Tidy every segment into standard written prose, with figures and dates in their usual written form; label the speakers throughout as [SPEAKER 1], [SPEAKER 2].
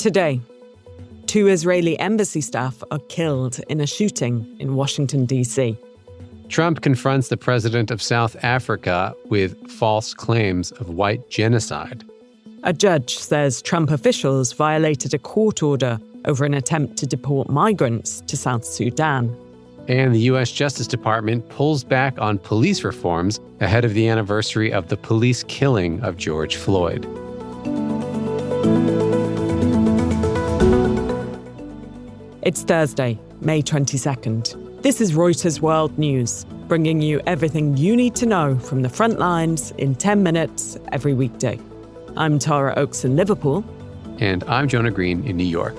[SPEAKER 1] Today, 2 Israeli embassy staff are killed in a shooting in Washington, D.C.
[SPEAKER 2] Trump confronts the president of South Africa with false claims of white genocide.
[SPEAKER 1] A judge says Trump officials violated a court order over an attempt to deport migrants to South Sudan.
[SPEAKER 2] And the U.S. Justice Department pulls back on police reforms ahead of the anniversary of the police killing of George Floyd.
[SPEAKER 1] It's Thursday, May 22nd. This is Reuters World News, bringing you everything you need to know from the front lines in 10 minutes every weekday. I'm Tara Oakes in Liverpool.
[SPEAKER 2] And I'm Jonah Green in New York.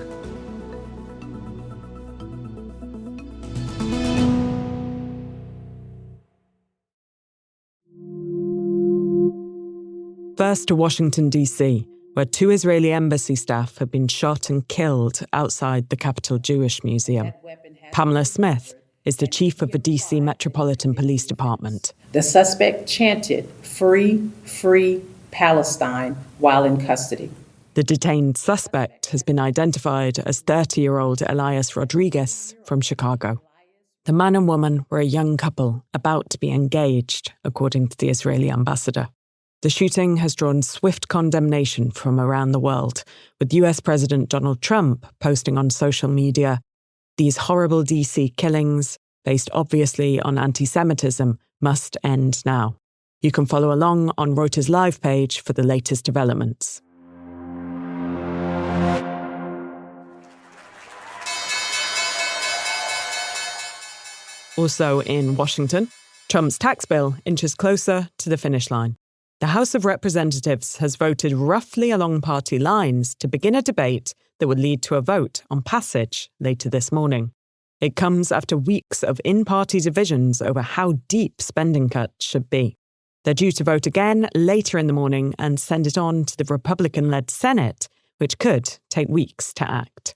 [SPEAKER 1] First to Washington, D.C., where 2 Israeli embassy staff have been shot and killed outside the Capitol Jewish Museum. Pamela Smith is the chief of the D.C. Metropolitan Police Department.
[SPEAKER 3] The suspect chanted, "Free, free Palestine," while in custody.
[SPEAKER 1] The detained suspect has been identified as 30-year-old Elias Rodriguez from Chicago. The man and woman were a young couple about to be engaged, according to the Israeli ambassador. The shooting has drawn swift condemnation from around the world, with US President Donald Trump posting on social media, "These horrible DC killings, based obviously on anti-Semitism, must end now." You can follow along on Reuters' live page for the latest developments. Also in Washington, Trump's tax bill inches closer to the finish line. The House of Representatives has voted roughly along party lines to begin a debate that would lead to a vote on passage later this morning. It comes after weeks of in-party divisions over how deep spending cuts should be. They're due to vote again later in the morning and send it on to the Republican-led Senate, which could take weeks to act.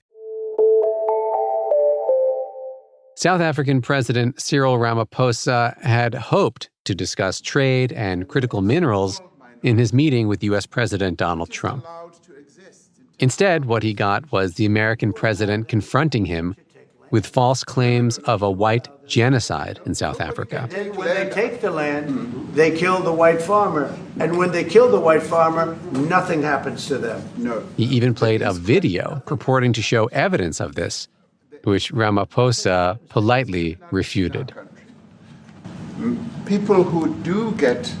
[SPEAKER 2] South African President Cyril Ramaphosa had hoped to discuss trade and critical minerals in his meeting with U.S. President Donald Trump. Instead, what he got was the American president confronting him with false claims of a white genocide in South Africa.
[SPEAKER 4] When they take the land, they kill the white farmer. And when they kill the white farmer, nothing happens to them. No.
[SPEAKER 2] He even played a video purporting to show evidence of this, which Ramaphosa politely refuted.
[SPEAKER 5] People who do get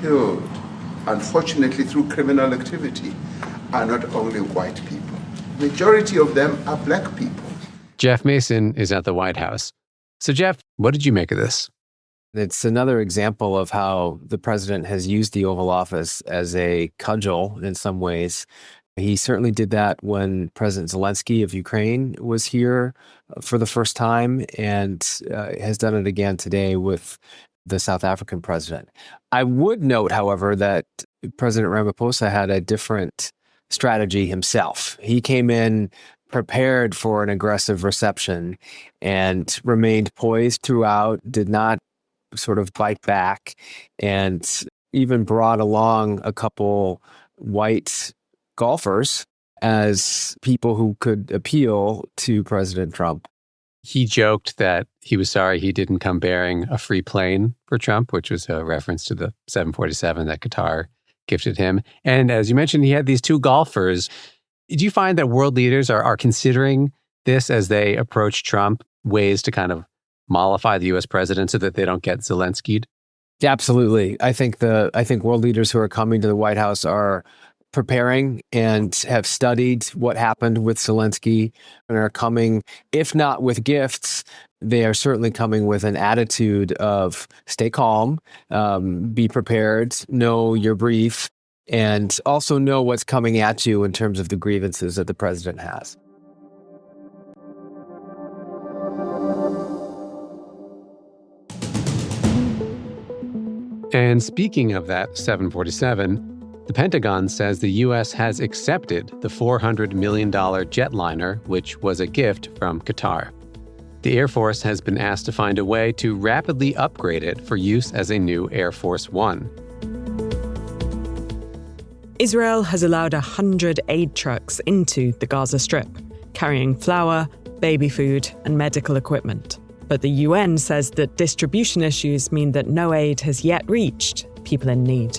[SPEAKER 5] killed, unfortunately through criminal activity, are not only white people. Majority of them are black people.
[SPEAKER 2] Jeff Mason is at the White House. So Jeff, what did you make of this?
[SPEAKER 6] It's another example of how the president has used the Oval Office as a cudgel in some ways. He certainly did that when President Zelensky of Ukraine was here for the first time, and has done it again today with the South African president. I would note, however, that President Ramaphosa had a different strategy himself. He came in prepared for an aggressive reception and remained poised throughout, did not sort of bite back, and even brought along a couple white golfers as people who could appeal to President Trump.
[SPEAKER 2] He joked that he was sorry he didn't come bearing a free plane for Trump, which was a reference to the 747 that Qatar gifted him. And as you mentioned, he had these 2 golfers. Do you find that world leaders are considering this as they approach Trump, ways to kind of mollify the U.S. president so that they don't get Zelensky'd?
[SPEAKER 6] Yeah, absolutely. I think world leaders who are coming to the White House are preparing and have studied what happened with Zelensky and are coming, if not with gifts, they are certainly coming with an attitude of stay calm, be prepared, know your brief, and also know what's coming at you in terms of the grievances that the president has.
[SPEAKER 2] And speaking of that 747, the Pentagon says the U.S. has accepted the $400 million jetliner, which was a gift from Qatar. The Air Force has been asked to find a way to rapidly upgrade it for use as a new Air Force One.
[SPEAKER 1] Israel has allowed 100 aid trucks into the Gaza Strip, carrying flour, baby food, and medical equipment. But the UN says that distribution issues mean that no aid has yet reached people in need.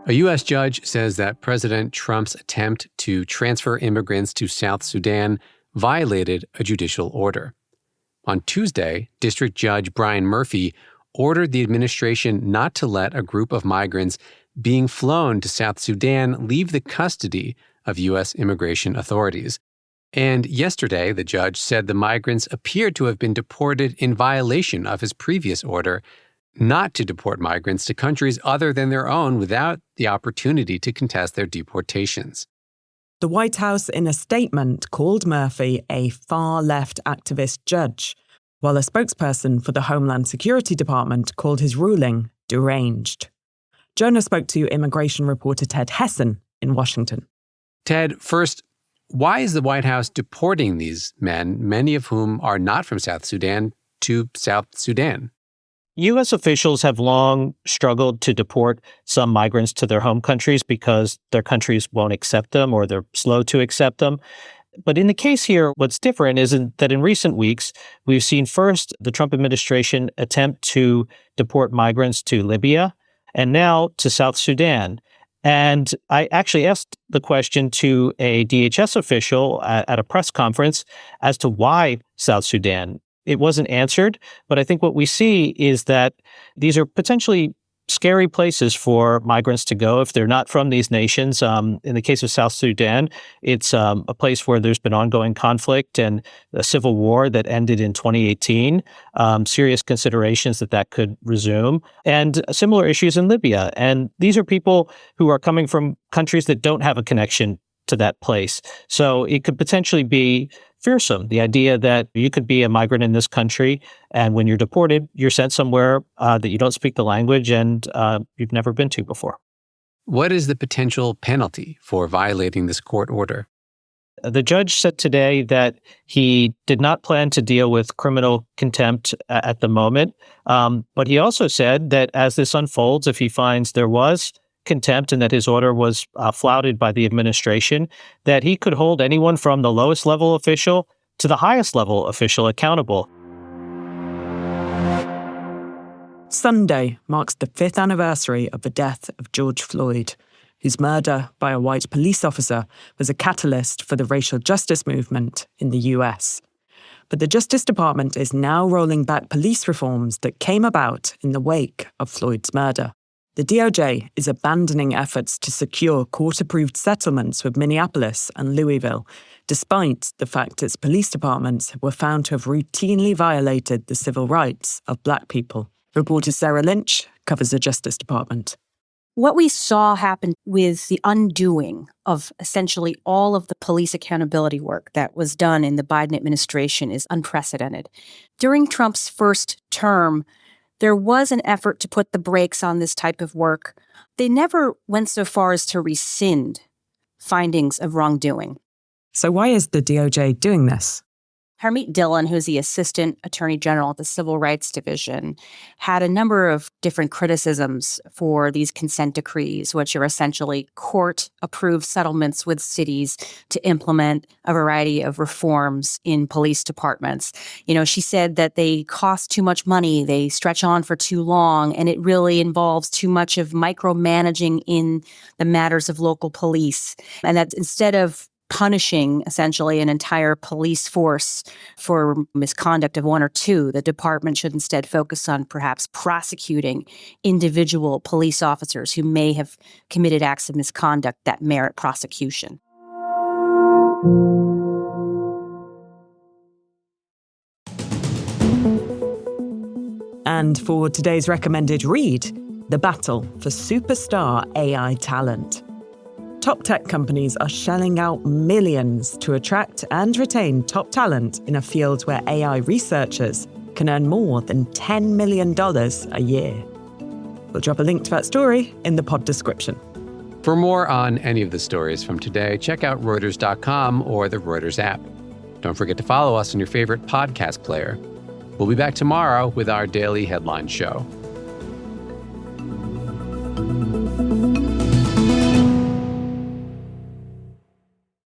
[SPEAKER 2] A U.S. judge says that President Trump's attempt to transfer immigrants to South Sudan violated a judicial order. On Tuesday, District Judge Brian Murphy ordered the administration not to let a group of migrants being flown to South Sudan leave the custody of U.S. immigration authorities. And yesterday, the judge said the migrants appeared to have been deported in violation of his previous order not to deport migrants to countries other than their own without the opportunity to contest their deportations.
[SPEAKER 1] The White House, in a statement, called Murphy a far-left activist judge, while a spokesperson for the Homeland Security Department called his ruling deranged. Jonah spoke to immigration reporter Ted Hessen in Washington.
[SPEAKER 2] Ted, first, why is the White House deporting these men, many of whom are not from South Sudan, to South Sudan?
[SPEAKER 7] U.S. officials have long struggled to deport some migrants to their home countries because their countries won't accept them or they're slow to accept them. But in the case here, what's different is that in recent weeks, we've seen first the Trump administration attempt to deport migrants to Libya and now to South Sudan. And I actually asked the question to a DHS official at a press conference as to why South Sudan. It wasn't answered, but I think what we see is that these are potentially scary places for migrants to go if they're not from these nations. In the case of South Sudan, it's a place where there's been ongoing conflict and a civil war that ended in 2018, serious considerations that could resume, and similar issues in Libya. And these are people who are coming from countries that don't have a connection to that place. So it could potentially be fearsome, the idea that you could be a migrant in this country, and when you're deported, you're sent somewhere that you don't speak the language and you've never been to before.
[SPEAKER 2] What is the potential penalty for violating this court order?
[SPEAKER 7] The judge said today that he did not plan to deal with criminal contempt at the moment, but he also said that as this unfolds, if he finds there was contempt and that his order was flouted by the administration, that he could hold anyone from the lowest level official to the highest level official accountable.
[SPEAKER 1] Sunday marks the 5th anniversary of the death of George Floyd, whose murder by a white police officer was a catalyst for the racial justice movement in the US. But the Justice Department is now rolling back police reforms that came about in the wake of Floyd's murder. The DOJ is abandoning efforts to secure court-approved settlements with Minneapolis and Louisville, despite the fact its police departments were found to have routinely violated the civil rights of Black people. Reporter Sarah Lynch covers the Justice Department.
[SPEAKER 8] What we saw happen with the undoing of essentially all of the police accountability work that was done in the Biden administration is unprecedented. During Trump's first term, there was an effort to put the brakes on this type of work. They never went so far as to rescind findings of wrongdoing.
[SPEAKER 1] So why is the DOJ doing this?
[SPEAKER 8] Harmeet Dillon, who's the Assistant Attorney General at the Civil Rights Division, had a number of different criticisms for these consent decrees, which are essentially court-approved settlements with cities to implement a variety of reforms in police departments. You know, she said that they cost too much money, they stretch on for too long, and it really involves too much of micromanaging in the matters of local police. And that instead of punishing essentially an entire police force for misconduct of one or two, the department should instead focus on perhaps prosecuting individual police officers who may have committed acts of misconduct that merit prosecution.
[SPEAKER 1] And for today's recommended read, The Battle for Superstar AI Talent. Top tech companies are shelling out millions to attract and retain top talent in a field where AI researchers can earn more than $10 million a year. We'll drop a link to that story in the pod description.
[SPEAKER 2] For more on any of the stories from today, check out Reuters.com or the Reuters app. Don't forget to follow us on your favorite podcast player. We'll be back tomorrow with our daily headline show.